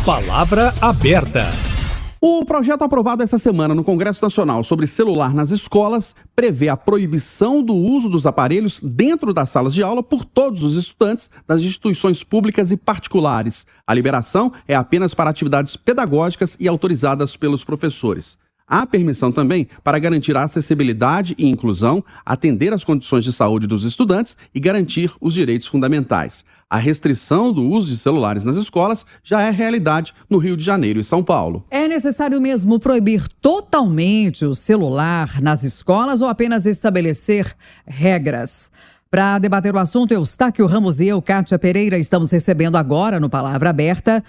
Palavra aberta. O projeto aprovado essa semana no Congresso Nacional sobre celular nas escolas prevê a proibição do uso dos aparelhos dentro das salas de aula por todos os estudantes das instituições públicas e particulares. A liberação é apenas para atividades pedagógicas e autorizadas pelos professores. Há permissão também para garantir a acessibilidade e inclusão, atender às condições de saúde dos estudantes e garantir os direitos fundamentais. A restrição do uso de celulares nas escolas já é realidade no Rio de Janeiro e São Paulo. É necessário mesmo proibir totalmente o celular nas escolas ou apenas estabelecer regras? Para debater o assunto, Eustáquio Ramos e eu, Kátia Pereira, estamos recebendo agora no Palavra Aberta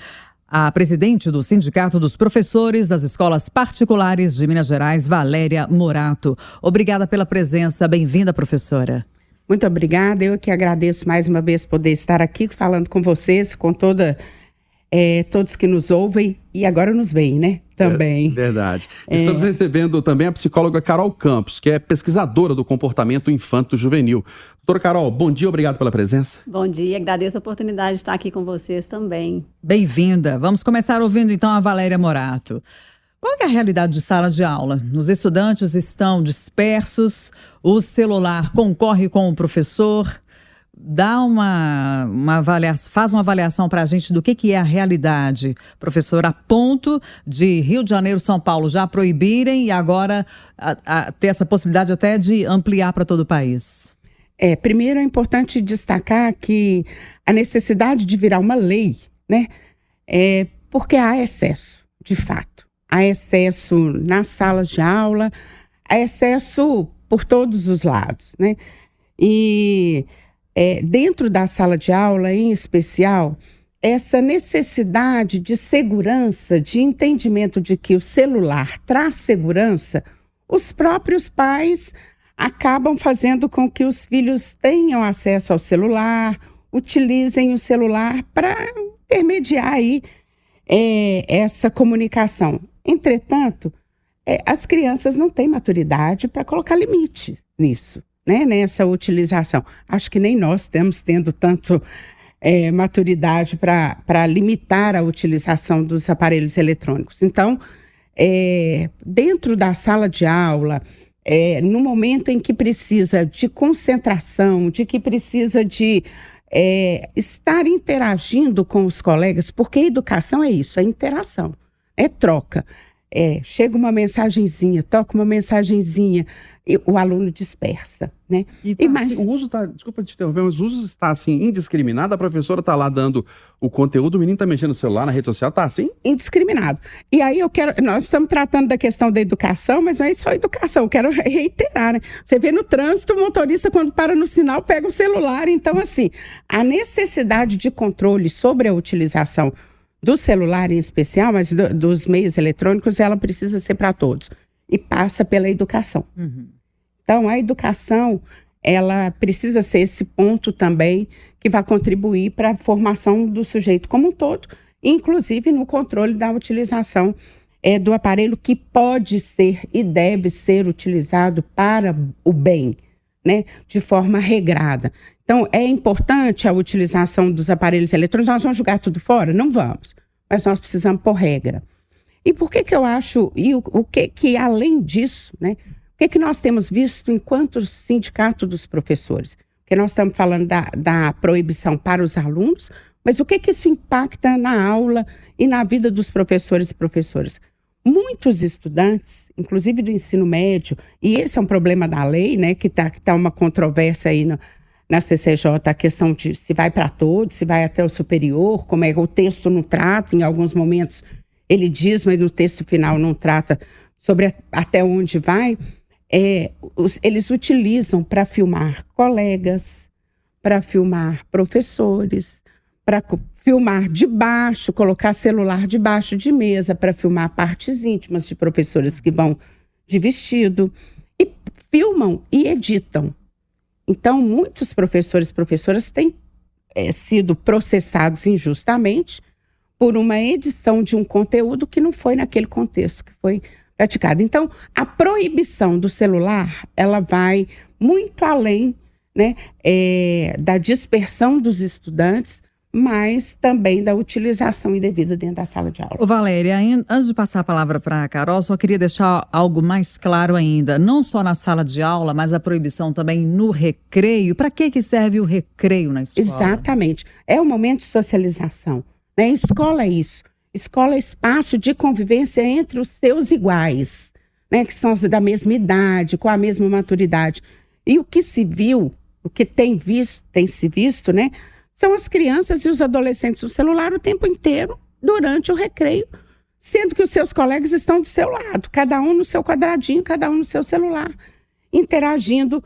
a presidente do Sindicato dos Professores das Escolas Particulares de Minas Gerais, Valéria Morato. Obrigada pela presença. Bem-vinda, professora. Muito obrigada. Eu que agradeço mais uma vez poder estar aqui falando com vocês, com todos que nos ouvem e agora nos veem, né? Também. Verdade. Estamos recebendo também a psicóloga Carol Campos, que é pesquisadora do comportamento infanto-juvenil. Doutora Carol, bom dia, obrigado pela presença. Bom dia, agradeço a oportunidade de estar aqui com vocês também. Bem-vinda. Vamos começar ouvindo então a Valéria Morato. Qual é a realidade de sala de aula? Os estudantes estão dispersos, o celular concorre com o professor. Dá faz uma avaliação para a gente do que é a realidade, professor, a ponto de Rio de Janeiro, São Paulo já proibirem e agora ter essa possibilidade até de ampliar para todo o país. Primeiro é importante destacar que a necessidade de virar uma lei, né, porque há excesso, de fato. Há excesso nas salas de aula, há excesso por todos os lados, né? E dentro da sala de aula, em especial, essa necessidade de segurança, de entendimento de que o celular traz segurança, os próprios pais acabam fazendo com que os filhos tenham acesso ao celular, utilizem o celular para intermediar aí, essa comunicação. Entretanto, as crianças não têm maturidade para colocar limite nisso, né, nessa utilização. Acho que nem nós estamos tendo tanto maturidade para limitar a utilização dos aparelhos eletrônicos. Então, dentro da sala de aula, no momento em que precisa de concentração, de que precisa de estar interagindo com os colegas, porque a educação é isso, é interação, é troca. Chega uma mensagenzinha, toca uma mensagenzinha, e o aluno dispersa, né? O uso está, desculpa te interromper, mas o uso está assim, indiscriminado, a professora está lá dando o conteúdo, o menino está mexendo no celular, na rede social, está assim? Indiscriminado. E aí nós estamos tratando da questão da educação, mas não é só educação, eu quero reiterar, né? Você vê no trânsito, o motorista quando para no sinal pega o celular, então assim, a necessidade de controle sobre a utilização do celular em especial, mas dos meios eletrônicos, ela precisa ser para todos. E passa pela educação. Uhum. Então, a educação, ela precisa ser esse ponto também que vai contribuir para a formação do sujeito como um todo, inclusive no controle da utilização do aparelho que pode ser e deve ser utilizado para o bem, né, de forma regrada. Então, é importante a utilização dos aparelhos eletrônicos. Nós vamos jogar tudo fora? Não vamos. Mas nós precisamos pôr regra. E por que eu acho, e o que além disso, né? O que nós temos visto enquanto sindicato dos professores? Porque nós estamos falando da proibição para os alunos, mas o que isso impacta na aula e na vida dos professores e professoras? Muitos estudantes, inclusive do ensino médio, e esse é um problema da lei, né? Que tá uma controvérsia aí na CCJ, a questão de se vai para todos, se vai até o superior, como é que o texto não trata, em alguns momentos ele diz, mas no texto final não trata sobre até onde vai. Eles utilizam para filmar colegas, para filmar professores, para filmar debaixo, colocar celular debaixo de mesa, para filmar partes íntimas de professores que vão de vestido, e filmam e editam. Então, muitos professores e professoras têm sido processados injustamente por uma edição de um conteúdo que não foi naquele contexto que foi praticado. Então, a proibição do celular, ela vai muito além, né, da dispersão dos estudantes, mas também da utilização indevida dentro da sala de aula. Ô Valéria, antes de passar a palavra para a Carol, só queria deixar algo mais claro ainda. Não só na sala de aula, mas a proibição também no recreio. Para que serve o recreio na escola? Exatamente. É um momento de socialização, né? Escola é isso. Escola é espaço de convivência entre os seus iguais, né? Que são da mesma idade, com a mesma maturidade. E o que se viu, o que tem se visto, né? São as crianças e os adolescentes no celular o tempo inteiro, durante o recreio, sendo que os seus colegas estão do seu lado, cada um no seu quadradinho, cada um no seu celular, interagindo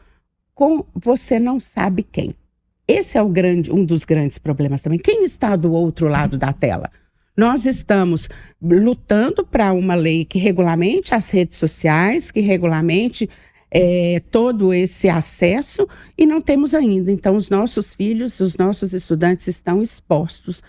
com você não sabe quem. Esse é um dos grandes problemas também. Quem está do outro lado da tela? Nós estamos lutando para uma lei que regulamente as redes sociais, que regulamente todo esse acesso, e não temos ainda. Então, os nossos filhos, os nossos estudantes estão expostos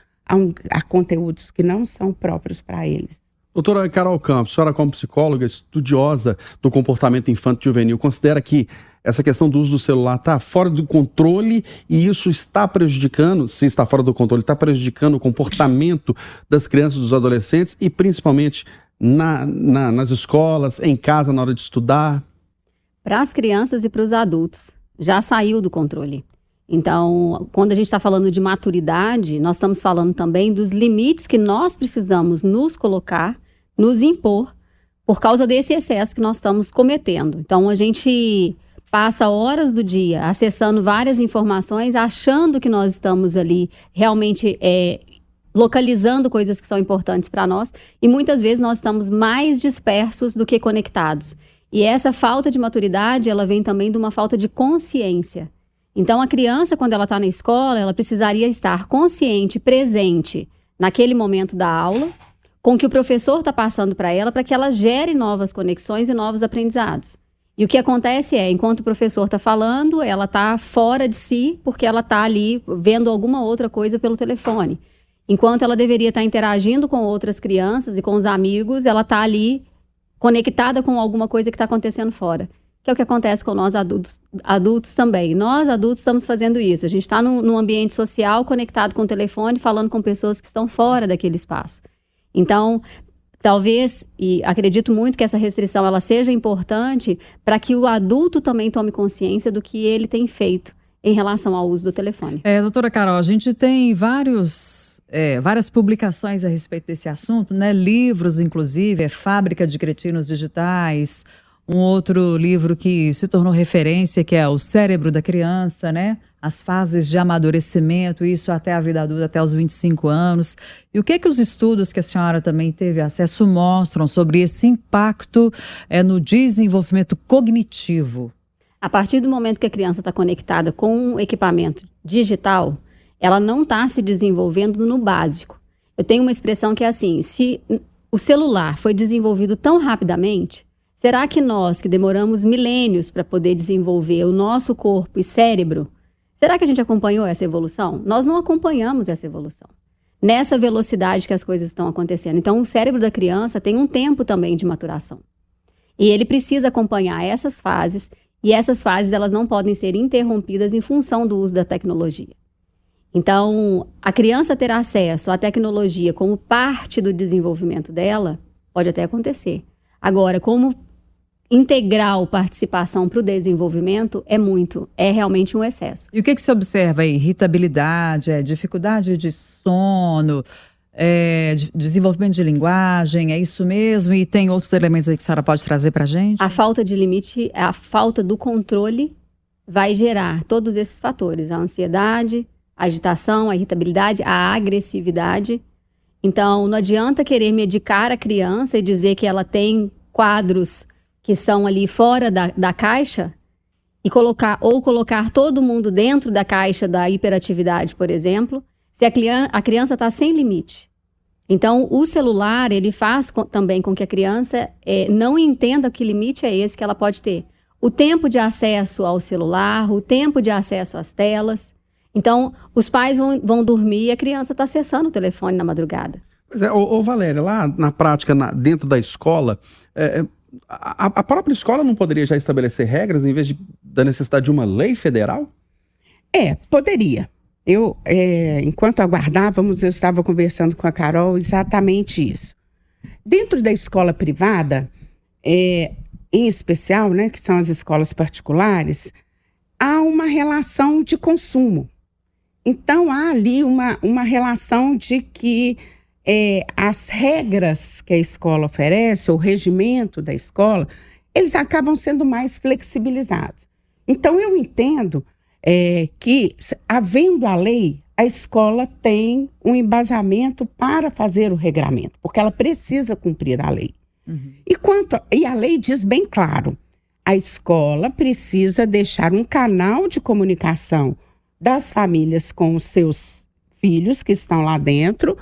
a conteúdos que não são próprios para eles. Doutora Carol Campos, a senhora como psicóloga, estudiosa do comportamento infanto-juvenil, considera que essa questão do uso do celular está fora do controle e isso está prejudicando, se está fora do controle, está prejudicando o comportamento das crianças e dos adolescentes e principalmente nas escolas, em casa, na hora de estudar? Para as crianças e para os adultos, já saiu do controle. Então, quando a gente está falando de maturidade, nós estamos falando também dos limites que nós precisamos nos colocar, nos impor, por causa desse excesso que nós estamos cometendo. Então, a gente passa horas do dia acessando várias informações, achando que nós estamos ali realmente localizando coisas que são importantes para nós, e muitas vezes nós estamos mais dispersos do que conectados. E essa falta de maturidade, ela vem também de uma falta de consciência. Então, a criança, quando ela está na escola, ela precisaria estar consciente, presente naquele momento da aula, com o que o professor está passando para ela que ela gere novas conexões e novos aprendizados. E o que acontece enquanto o professor está falando, ela está fora de si, porque ela está ali vendo alguma outra coisa pelo telefone. Enquanto ela deveria estar interagindo com outras crianças e com os amigos, ela está ali conectada com alguma coisa que está acontecendo fora. Que é o que acontece com nós adultos também. Nós adultos estamos fazendo isso. A gente está num ambiente social conectado com o telefone, falando com pessoas que estão fora daquele espaço. Então, talvez, e acredito muito que essa restrição ela seja importante para que o adulto também tome consciência do que ele tem feito em relação ao uso do telefone. Doutora Carol, a gente tem várias publicações a respeito desse assunto, né? Livros, inclusive, Fábrica de Cretinos Digitais, um outro livro que se tornou referência, que é O Cérebro da Criança, né? As fases de amadurecimento, isso até a vida adulta, até os 25 anos. E o que os estudos que a senhora também teve acesso mostram sobre esse impacto no desenvolvimento cognitivo? A partir do momento que a criança está conectada com um equipamento digital, ela não está se desenvolvendo no básico. Eu tenho uma expressão que é assim, se o celular foi desenvolvido tão rapidamente, será que nós, que demoramos milênios para poder desenvolver o nosso corpo e cérebro, será que a gente acompanhou essa evolução? Nós não acompanhamos essa evolução, nessa velocidade que as coisas estão acontecendo. Então, o cérebro da criança tem um tempo também de maturação. E ele precisa acompanhar essas fases, e essas fases elas não podem ser interrompidas em função do uso da tecnologia. Então, a criança ter acesso à tecnologia como parte do desenvolvimento dela, pode até acontecer. Agora, como integral participação para o desenvolvimento, é realmente um excesso. E o que se observa aí? Irritabilidade, dificuldade de sono, desenvolvimento de linguagem, é isso mesmo? E tem outros elementos aí que a senhora pode trazer para a gente? A falta de limite, a falta do controle vai gerar todos esses fatores, a ansiedade, a agitação, a irritabilidade, a agressividade. Então, não adianta querer medicar a criança e dizer que ela tem quadros que são ali fora da caixa e colocar todo mundo dentro da caixa da hiperatividade, por exemplo, se a criança está sem limite. Então, o celular, ele faz também com que a criança não entenda que limite é esse que ela pode ter. O tempo de acesso ao celular, o tempo de acesso às telas. Então, os pais vão dormir e a criança está acessando o telefone na madrugada. Pois é, Valéria, lá na prática, dentro da escola, a própria escola não poderia já estabelecer regras em vez da necessidade de uma lei federal? Poderia. Enquanto aguardávamos, eu estava conversando com a Carol exatamente isso. Dentro da escola privada, em especial, né, que são as escolas particulares, há uma relação de consumo. Então, há ali uma relação de que as regras que a escola oferece, o regimento da escola, eles acabam sendo mais flexibilizados. Então, eu entendo que, havendo a lei, a escola tem um embasamento para fazer o regramento, porque ela precisa cumprir a lei. Uhum. E a lei diz bem claro, a escola precisa deixar um canal de comunicação das famílias com os seus filhos que estão lá dentro,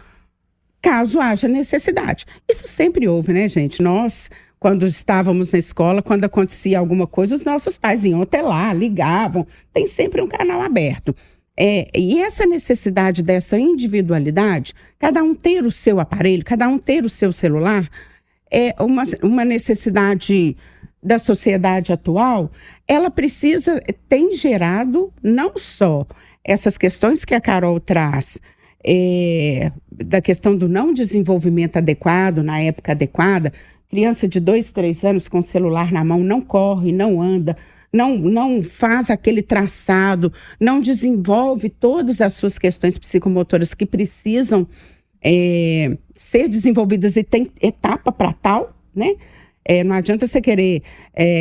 caso haja necessidade. Isso sempre houve, né, gente? Nós, quando estávamos na escola, quando acontecia alguma coisa, os nossos pais iam até lá, ligavam, tem sempre um canal aberto. E essa necessidade dessa individualidade, cada um ter o seu aparelho, cada um ter o seu celular, é uma necessidade da sociedade atual. Ela tem gerado não só essas questões que a Carol traz, da questão do não desenvolvimento adequado, na época adequada, criança de 2, 3 anos com o celular na mão não corre, não anda, não faz aquele traçado, não desenvolve todas as suas questões psicomotoras que precisam ser desenvolvidas e tem etapa para tal, né? Não adianta você querer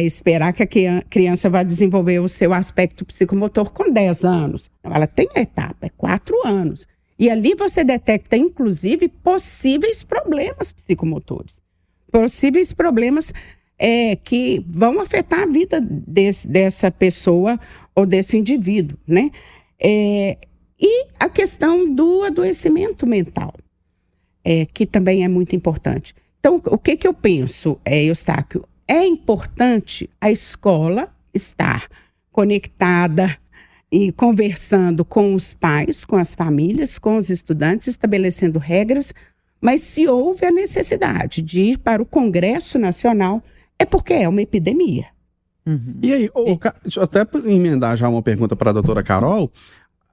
esperar que a criança vá desenvolver o seu aspecto psicomotor com 10 anos. Não, ela tem a etapa, 4 anos. E ali você detecta, inclusive, possíveis problemas psicomotores. Possíveis problemas que vão afetar a vida dessa pessoa ou desse indivíduo, né? E a questão do adoecimento mental, que também é muito importante. Então, o que eu penso, Eustáquio? É importante a escola estar conectada e conversando com os pais, com as famílias, com os estudantes, estabelecendo regras, mas se houve a necessidade de ir para o Congresso Nacional, é porque é uma epidemia. Uhum. E aí, deixa eu até emendar já uma pergunta para a doutora Carol.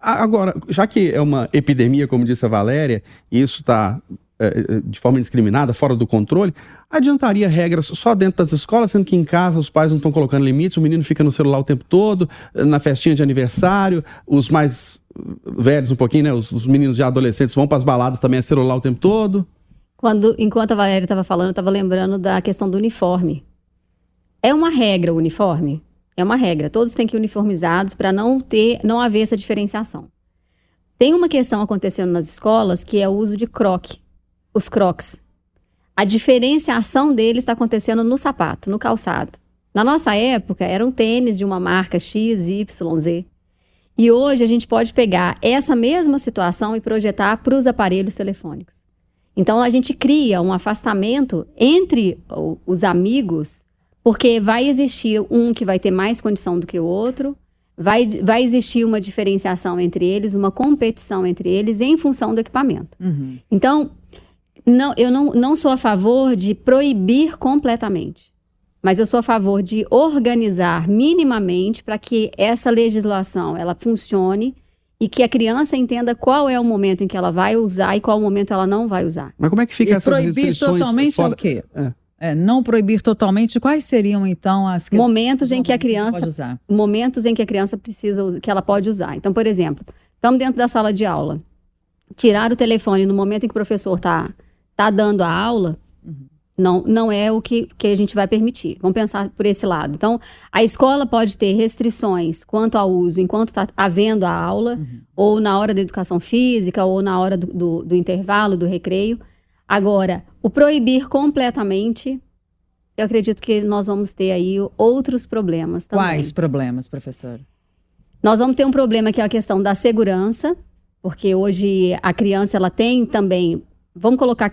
Agora, já que é uma epidemia, como disse a Valéria, e isso está de forma indiscriminada, fora do controle, adiantaria regras só dentro das escolas, sendo que em casa os pais não estão colocando limites, o menino fica no celular o tempo todo, na festinha de aniversário, os mais velhos um pouquinho, né, os meninos já adolescentes vão para as baladas também, é celular o tempo todo? Enquanto a Valéria estava falando, eu estava lembrando da questão do uniforme. É uma regra o uniforme? É uma regra. Todos têm que ir uniformizados para não haver essa diferenciação. Tem uma questão acontecendo nas escolas que é o uso de os crocs. A diferenciação deles está acontecendo no sapato, no calçado. Na nossa época, era um tênis de uma marca X, Y, Z. E hoje a gente pode pegar essa mesma situação e projetar para os aparelhos telefônicos. Então, a gente cria um afastamento entre os amigos, porque vai existir um que vai ter mais condição do que o outro, vai existir uma diferenciação entre eles, uma competição entre eles em função do equipamento. Uhum. Então, eu não sou a favor de proibir completamente, mas eu sou a favor de organizar minimamente para que essa legislação ela funcione e que a criança entenda qual é o momento em que ela vai usar e qual o momento ela não vai usar. Mas como é que fica essas restrições? Proibir totalmente é o quê? Não proibir totalmente, quais seriam então as questões? Momentos em que a criança precisa, que ela pode usar. Então, por exemplo, estamos dentro da sala de aula. Tirar o telefone no momento em que o professor está dando a aula, não é o que a gente vai permitir. Vamos pensar por esse lado. Então, a escola pode ter restrições quanto ao uso enquanto está havendo a aula, ou na hora da educação física, ou na hora do intervalo, do recreio. Agora, o proibir completamente, eu acredito que nós vamos ter aí outros problemas também. Quais problemas, professora? Nós vamos ter um problema que é a questão da segurança, porque hoje a criança, ela tem também... Vamos colocar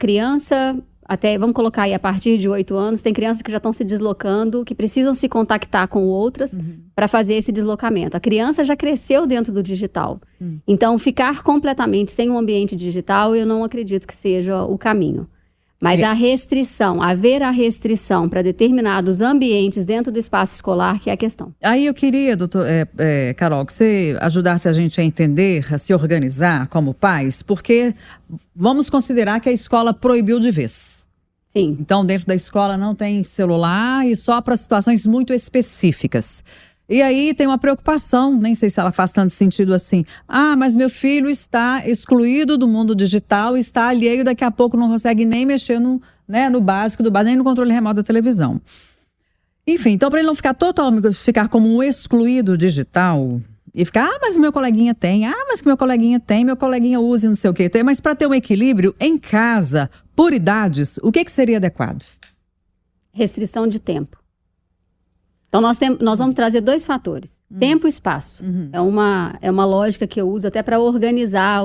vamos colocar aí a partir de 8 anos, tem crianças que já estão se deslocando, que precisam se contactar com outras para fazer esse deslocamento. A criança já cresceu dentro do digital. Então, ficar completamente sem um ambiente digital, eu não acredito que seja o caminho. Mas haver a restrição para determinados ambientes dentro do espaço escolar que é a questão. Aí eu queria, Carol, que você ajudasse a gente a entender, a se organizar como pais, porque vamos considerar que a escola proibiu de vez. Sim. Então, dentro da escola não tem celular e só para situações muito específicas. E aí tem uma preocupação, nem sei se ela faz tanto sentido assim. Ah, mas meu filho está excluído do mundo digital, está alheio, daqui a pouco não consegue nem mexer no básico do básico, nem no controle remoto da televisão. Enfim, então para ele não ficar como um excluído digital e ficar, mas meu coleguinha tem, mas que meu coleguinha usa e não sei o quê. Mas para ter um equilíbrio em casa, por idades, o que seria adequado? Restrição de tempo. Então, nós vamos trazer 2 fatores. Tempo e espaço. É uma lógica que eu uso até para organizar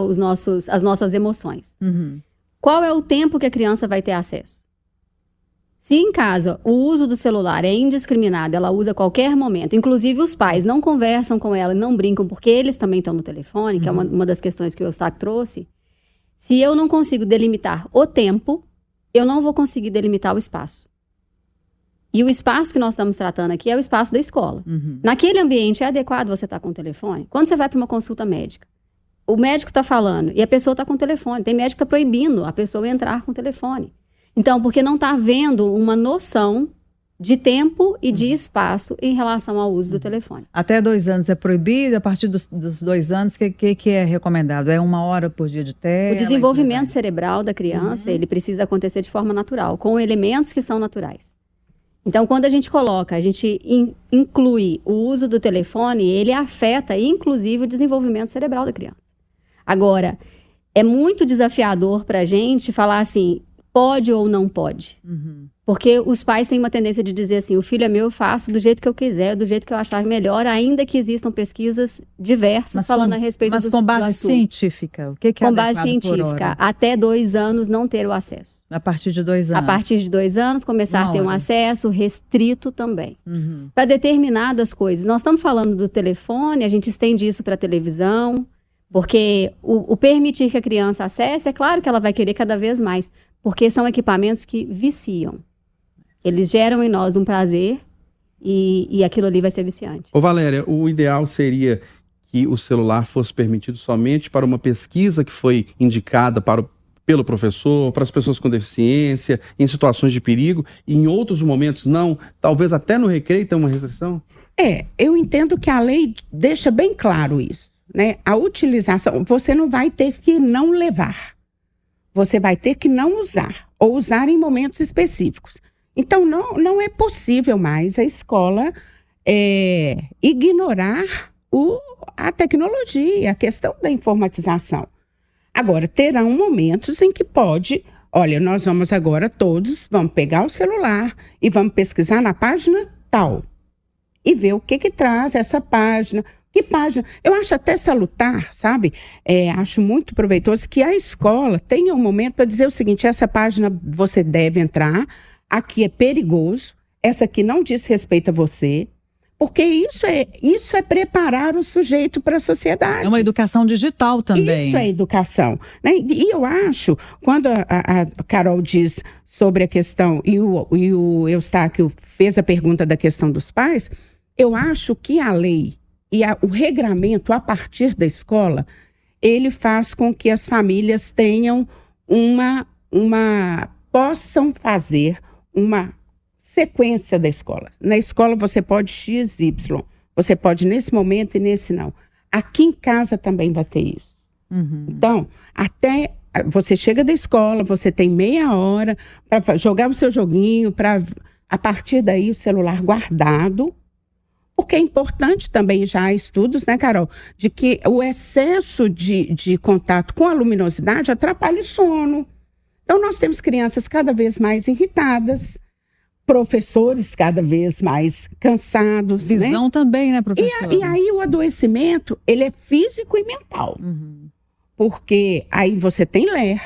as nossas emoções. Qual é o tempo que a criança vai ter acesso? Se em casa o uso do celular é indiscriminado, ela usa a qualquer momento, inclusive os pais não conversam com ela e não brincam porque eles também estão no telefone, que é uma das questões que o Eustáquio trouxe. Se eu não consigo delimitar o tempo, eu não vou conseguir delimitar o espaço. E o espaço que nós estamos tratando aqui é o espaço da escola. Naquele ambiente é adequado você estar com o telefone? Quando você vai para uma consulta médica, o médico está falando e a pessoa está com o telefone. Tem médico que está proibindo a pessoa entrar com o telefone. Então, porque não está havendo uma noção de tempo e de espaço em relação ao uso do telefone. Até 2 anos é proibido, a partir dos 2 anos, o que é recomendado? É 1 hora por dia de tela? O desenvolvimento cerebral da criança, ele precisa acontecer de forma natural, com elementos que são naturais. Então, quando a gente inclui o uso do telefone, ele afeta, inclusive, o desenvolvimento cerebral da criança. Agora, é muito desafiador para a gente falar assim, pode ou não pode. Porque os pais têm uma tendência de dizer assim, o filho é meu, eu faço do jeito que eu quiser, do jeito que eu achar melhor, ainda que existam pesquisas diversas falando a respeito do assunto. Mas com base científica, o que é com base científica, até 2 anos não ter o acesso. A partir de 2 anos? A partir de 2 anos, começar a ter um acesso restrito também. Para determinadas coisas. Nós estamos falando do telefone, a gente estende isso para a televisão, porque o permitir que a criança acesse, é claro que ela vai querer cada vez mais, porque são equipamentos que viciam. Eles geram em nós um prazer e aquilo ali vai ser viciante. Ô Valéria, o ideal seria que o celular fosse permitido somente para uma pesquisa que foi indicada pelo professor, para as pessoas com deficiência, em situações de perigo, e em outros momentos não? Talvez até no recreio tenha uma restrição? Eu entendo que a lei deixa bem claro isso, né? A utilização, você não vai ter que não levar. Você vai ter que não usar, ou usar em momentos específicos. Então, não é possível mais a escola ignorar a tecnologia, a questão da informatização. Agora, terão momentos em que pode... Olha, nós vamos agora vamos pegar o celular e vamos pesquisar na página tal. E ver o que traz essa página... Que página? Eu acho até salutar, sabe? Acho muito proveitoso que a escola tenha um momento para dizer o seguinte, essa página você deve entrar, aqui é perigoso, essa aqui não diz respeito a você, porque isso é preparar o sujeito para a sociedade. É uma educação digital também. Isso é educação, né? E eu acho, quando a Carol diz sobre a questão, e o Eustáquio fez a pergunta da questão dos pais, eu acho que a lei e o regramento a partir da escola, ele faz com que as famílias tenham possam fazer uma sequência da escola. Na escola você pode X, Y, você pode nesse momento e nesse não. Aqui em casa também vai ter isso. Então, até você chega da escola, você tem meia hora para jogar o seu joguinho, para a partir daí o celular guardado. Porque é importante também, já há estudos, né, Carol, de que o excesso de contato com a luminosidade atrapalha o sono. Então, nós temos crianças cada vez mais irritadas, professores cada vez mais cansados. Visão, né? Também, né, professora? E aí o adoecimento, ele é físico e mental. Porque aí você tem LER,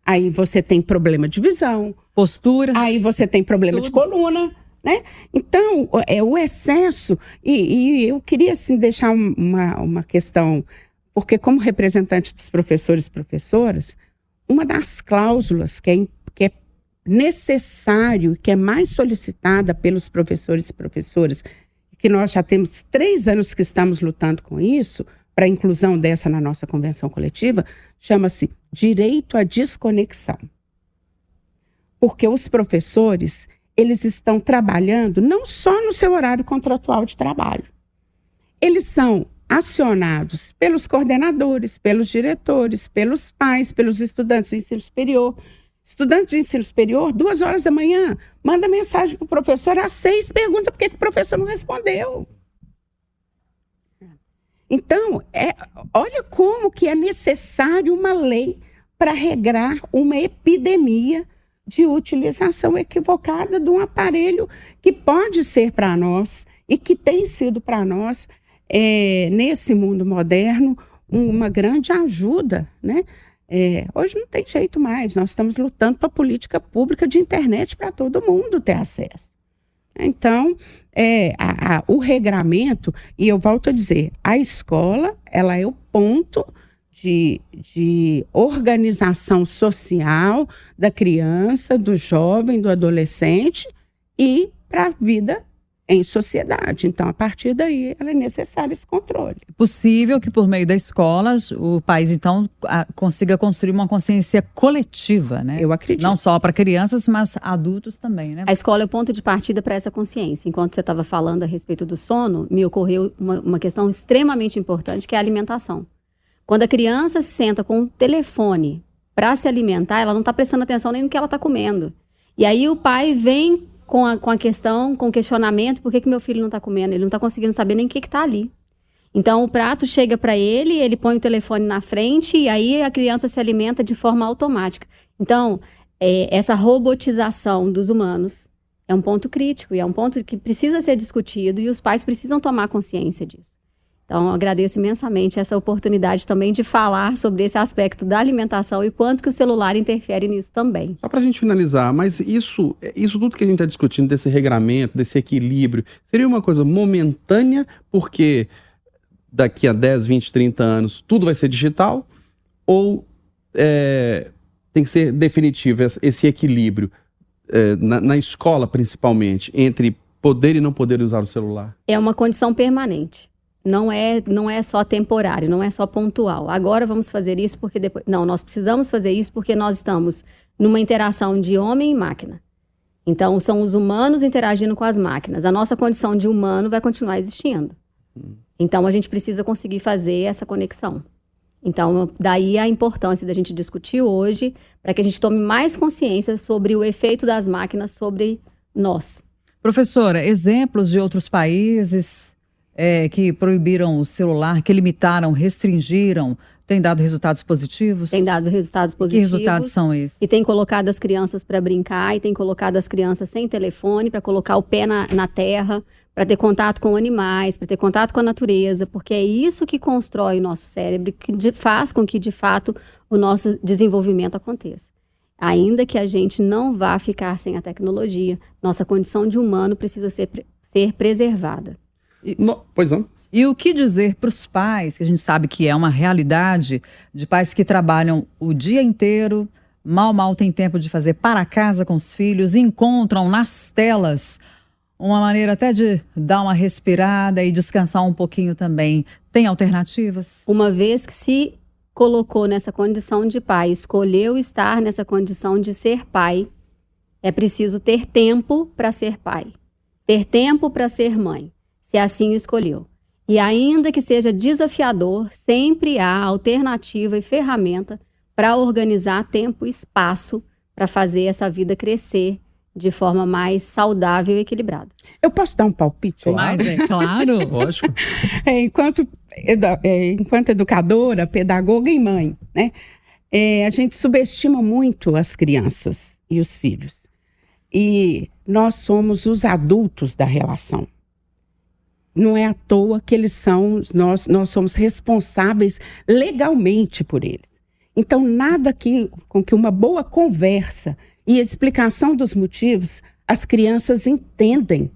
aí você tem problema de visão. Postura. Aí você tem problema de coluna. Né? Então, o excesso, e eu queria assim, deixar uma questão, porque como representante dos professores e professoras, uma das cláusulas que é necessário, que é mais solicitada pelos professores e professoras, que nós já temos 3 anos que estamos lutando com isso, para a inclusão dessa na nossa convenção coletiva, chama-se direito à desconexão. Porque os professores, eles estão trabalhando não só no seu horário contratual de trabalho. Eles são acionados pelos coordenadores, pelos diretores, pelos pais, pelos estudantes do ensino superior. Estudante de ensino superior, 2 horas da manhã, manda mensagem para o professor, às 6, pergunta por que o professor não respondeu. Então, olha como que é necessário uma lei para regrar uma epidemia de utilização equivocada de um aparelho que pode ser para nós e que tem sido para nós, nesse mundo moderno, uma grande ajuda, né? Hoje não tem jeito mais, nós estamos lutando para a política pública de internet para todo mundo ter acesso. Então, o regramento, e eu volto a dizer, a escola, ela é o ponto de organização social da criança, do jovem, do adolescente e para a vida em sociedade. Então, a partir daí, ela é necessário esse controle. É possível que, por meio das escolas, o país, então, consiga construir uma consciência coletiva, né? Eu acredito. Não só para crianças, mas adultos também, né? A escola é o ponto de partida para essa consciência. Enquanto você estava falando a respeito do sono, me ocorreu uma questão extremamente importante, que é a alimentação. Quando a criança se senta com o telefone para se alimentar, ela não está prestando atenção nem no que ela está comendo. E aí o pai vem com a questão, com o questionamento, por que meu filho não está comendo? Ele não está conseguindo saber nem o que está ali. Então, o prato chega para ele, ele põe o telefone na frente e aí a criança se alimenta de forma automática. Então, essa robotização dos humanos é um ponto crítico e é um ponto que precisa ser discutido e os pais precisam tomar consciência disso. Então, eu agradeço imensamente essa oportunidade também de falar sobre esse aspecto da alimentação e quanto que o celular interfere nisso também. Só para a gente finalizar, mas isso tudo que a gente está discutindo, desse regramento, desse equilíbrio, seria uma coisa momentânea, porque daqui a 10, 20, 30 anos tudo vai ser digital? Ou tem que ser definitivo esse equilíbrio, na escola principalmente, entre poder e não poder usar o celular? É uma condição permanente. Não é só temporário, não é só pontual. Agora vamos fazer isso porque depois... Não, nós precisamos fazer isso porque nós estamos numa interação de homem e máquina. Então, são os humanos interagindo com as máquinas. A nossa condição de humano vai continuar existindo. Então, a gente precisa conseguir fazer essa conexão. Então, daí a importância da gente discutir hoje, para que a gente tome mais consciência sobre o efeito das máquinas sobre nós. Professora, exemplos de outros países que proibiram o celular, que limitaram, restringiram, tem dado resultados positivos? Tem dado resultados positivos. Que resultados são esses? E tem colocado as crianças para brincar, e tem colocado as crianças sem telefone, para colocar o pé na terra, para ter contato com animais, para ter contato com a natureza, porque é isso que constrói o nosso cérebro, que faz com que, de fato, o nosso desenvolvimento aconteça. Ainda que a gente não vá ficar sem a tecnologia, nossa condição de humano precisa ser preservada. Pois não. E o que dizer para os pais, que a gente sabe que é uma realidade, de pais que trabalham o dia inteiro, mal tem tempo de fazer para casa com os filhos, encontram nas telas uma maneira até de dar uma respirada e descansar um pouquinho também. Tem alternativas? Uma vez que se colocou nessa condição de pai, escolheu estar nessa condição de ser pai, é preciso ter tempo para ser pai, ter tempo para ser mãe, se assim escolheu. E ainda que seja desafiador, sempre há alternativa e ferramenta para organizar tempo e espaço para fazer essa vida crescer de forma mais saudável e equilibrada. Eu posso dar um palpite? Claro. Mas é claro. Lógico. Enquanto educadora, pedagoga e mãe, né? A gente subestima muito as crianças e os filhos. E nós somos os adultos da relação. Não é à toa que eles são, nós somos responsáveis legalmente por eles. Então, nada com que uma boa conversa e explicação dos motivos, as crianças entendem.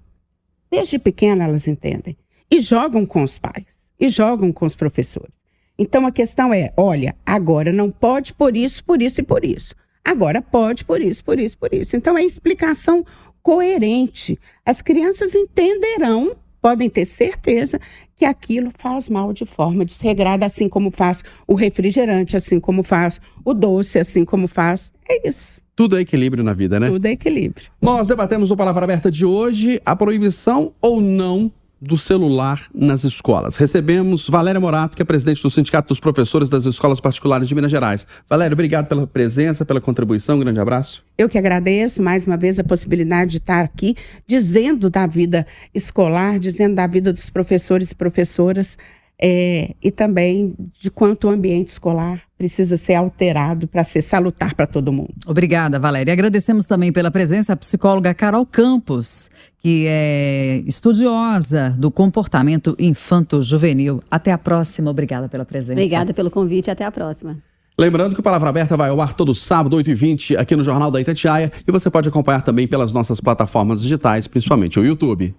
Desde pequena elas entendem. E jogam com os pais, e jogam com os professores. Então, a questão é, olha, agora não pode por isso, por isso e por isso. Agora pode por isso, por isso, por isso. Então, é explicação coerente. As crianças entenderão, podem ter certeza que aquilo faz mal de forma desregrada, assim como faz o refrigerante, assim como faz o doce, assim como faz. É isso. Tudo é equilíbrio na vida, né? Tudo é equilíbrio. Nós debatemos no Palavra Aberta de hoje a proibição ou não do celular nas escolas. Recebemos Valéria Morato, que é presidente do Sindicato dos Professores das Escolas Particulares de Minas Gerais. Valéria, obrigado pela presença, pela contribuição. Um grande abraço. Eu que agradeço mais uma vez a possibilidade de estar aqui dizendo da vida escolar, dizendo da vida dos professores e professoras, e também de quanto o ambiente escolar precisa ser alterado para ser salutar para todo mundo. Obrigada, Valéria. Agradecemos também pela presença a psicóloga Carol Campos, que é estudiosa do comportamento infanto-juvenil. Até a próxima. Obrigada pela presença. Obrigada pelo convite e até a próxima. Lembrando que o Palavra Aberta vai ao ar todo sábado, 8h20, aqui no Jornal da Itatiaia, e você pode acompanhar também pelas nossas plataformas digitais, principalmente o YouTube.